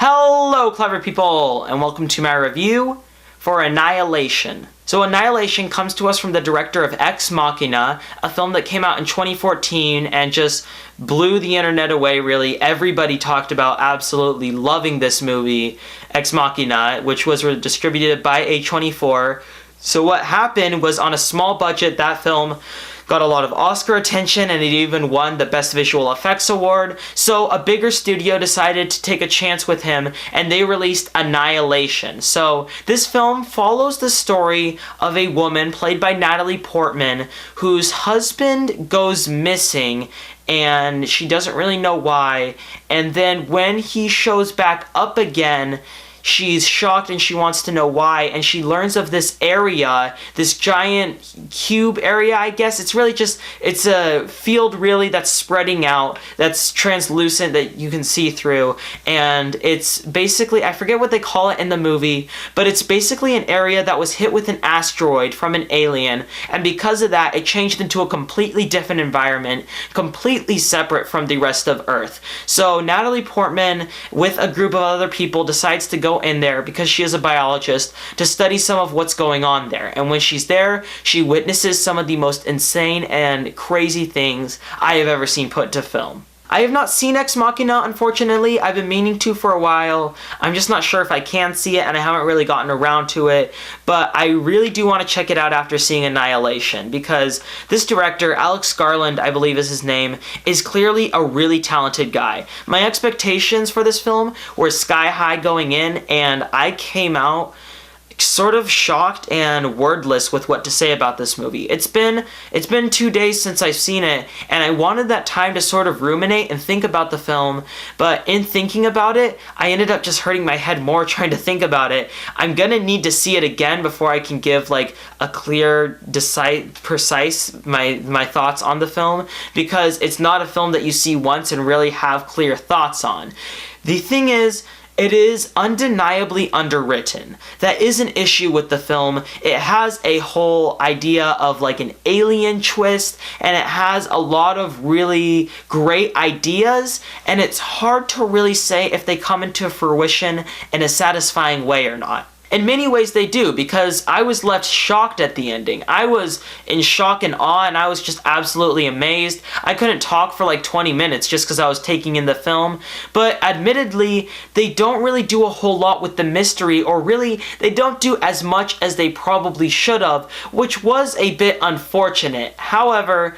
Hello, clever people, and welcome to my review for Annihilation. So Annihilation comes to us from the director of Ex Machina, a film that came out in 2014 and just blew the internet away, really. Everybody talked about absolutely loving this movie, Ex Machina, which was distributed by A24. So what happened was, on a small budget, that film got a lot of Oscar attention, and it even won the Best Visual Effects Award. So a bigger studio decided to take a chance with him, and they released Annihilation. So this film follows the story of a woman played by Natalie Portman whose husband goes missing, and she doesn't really know why. And then when he shows back up again, she's shocked and she wants to know why, and she learns of this area, this giant cube area, I guess. It's really just, it's a field really that's spreading out, that's translucent, that you can see through, and it's basically, I forget what they call it in the movie, but it's basically an area that was hit with an asteroid from an alien, and because of that, it changed into a completely different environment, completely separate from the rest of Earth. So Natalie Portman, with a group of other people, decides to go in there, because she is a biologist, to study some of what's going on there. And when she's there, she witnesses some of the most insane and crazy things I have ever seen put to film. I have not seen Ex Machina, unfortunately. I've been meaning to for a while. I'm just not sure if I can see it, and I haven't really gotten around to it. But I really do want to check it out after seeing Annihilation, because this director, Alex Garland, I believe is his name, is clearly a really talented guy. My expectations for this film were sky high going in, and I came out sort of shocked and wordless with what to say about this movie. It's been 2 days since I've seen it, and I wanted that time to sort of ruminate and think about the film, but in thinking about it, I ended up just hurting my head more trying to think about it. I'm gonna need to see it again before I can give like a clear, precise my thoughts on the film, because it's not a film that you see once and really have clear thoughts on. The thing is, it is undeniably underwritten. That is an issue with the film. It has a whole idea of like an alien twist, and it has a lot of really great ideas, and it's hard to really say if they come into fruition in a satisfying way or not. In many ways they do, because I was left shocked at the ending. I was in shock and awe, and I was just absolutely amazed. I couldn't talk for like 20 minutes just because I was taking in the film. But admittedly, they don't really do a whole lot with the mystery, or really, they don't do as much as they probably should have, which was a bit unfortunate. However,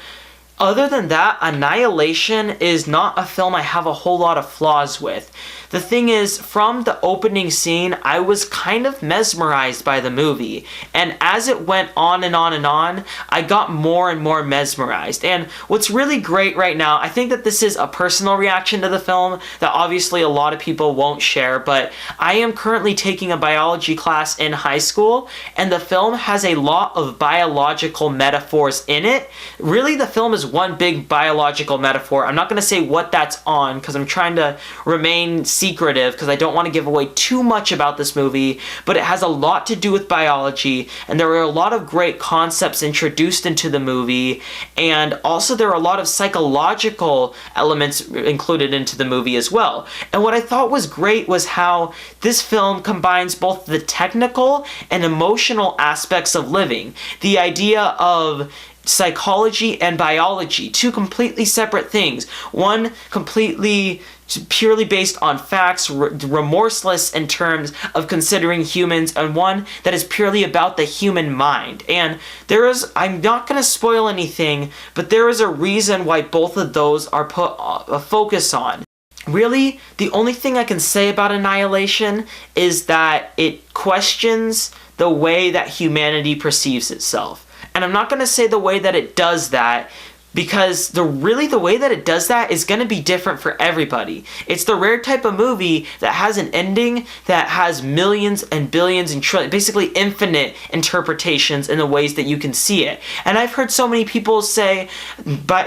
other than that, Annihilation is not a film I have a whole lot of flaws with. The thing is, from the opening scene, I was kind of mesmerized by the movie, and as it went on and on and on, I got more and more mesmerized. And what's really great right now, I think that this is a personal reaction to the film that obviously a lot of people won't share, but I am currently taking a biology class in high school, and the film has a lot of biological metaphors in it. Really, the film is one big biological metaphor. I'm not going to say what that's on, because I'm trying to remain secretive, because I don't want to give away too much about this movie, but it has a lot to do with biology, and there are a lot of great concepts introduced into the movie, and also there are a lot of psychological elements included into the movie as well. And what I thought was great was how this film combines both the technical and emotional aspects of living. The idea of psychology and biology, two completely separate things. One completely purely based on facts, remorseless in terms of considering humans, and one that is purely about the human mind. And there is, I'm not going to spoil anything, but there is a reason why both of those are put a focus on. Really, the only thing I can say about Annihilation is that it questions the way that humanity perceives itself. And I'm not going to say the way that it does that, because the way that it does that is going to be different for everybody. It's the rare type of movie that has an ending that has millions and billions and basically infinite interpretations in the ways that you can see it. And I've heard so many people say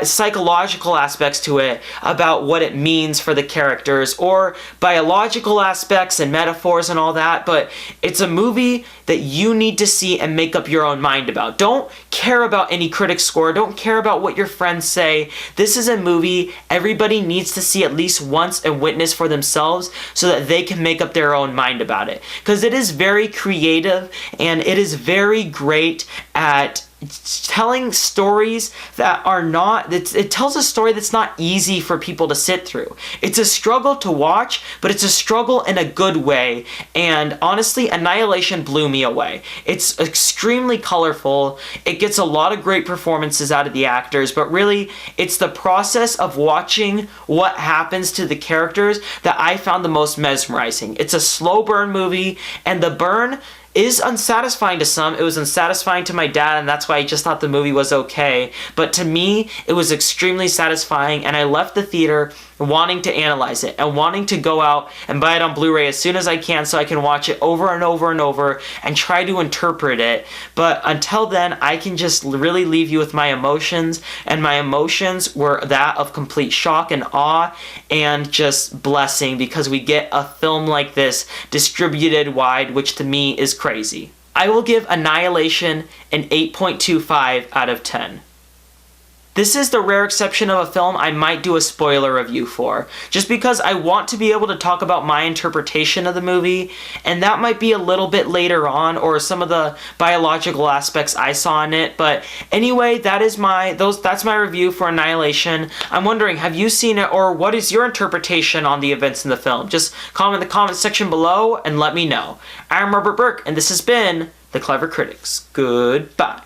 psychological aspects to it about what it means for the characters, or biological aspects and metaphors and all that, but it's a movie that you need to see and make up your own mind about. Don't care about any critic score. Don't care about what your friends say. This is a movie everybody needs to see at least once and witness for themselves so that they can make up their own mind about it. Because it is very creative and it is very great at telling stories that are not, it tells a story that's not easy for people to sit through. It's a struggle to watch, but it's a struggle in a good way. And honestly, Annihilation blew me away. It's extremely colorful. It gets a lot of great performances out of the actors, but really it's the process of watching what happens to the characters that I found the most mesmerizing. It's a slow burn movie, and the burn is unsatisfying to some. It was unsatisfying to my dad, and that's why I just thought the movie was okay. But to me, it was extremely satisfying, and I left the theater wanting to analyze it and wanting to go out and buy it on Blu-ray as soon as I can so I can watch it over and over and over and try to interpret it. But until then, I can just really leave you with my emotions, and my emotions were that of complete shock and awe and just blessing, because we get a film like this distributed wide, which to me is crazy. I will give Annihilation an 8.25 out of 10. This is the rare exception of a film I might do a spoiler review for, just because I want to be able to talk about my interpretation of the movie, and that might be a little bit later on, or some of the biological aspects I saw in it. But anyway, that's my review for Annihilation. I'm wondering, have you seen it, or what is your interpretation on the events in the film? Just comment in the comment section below and let me know. I'm Robert Burke, and this has been The Clever Critics. Goodbye.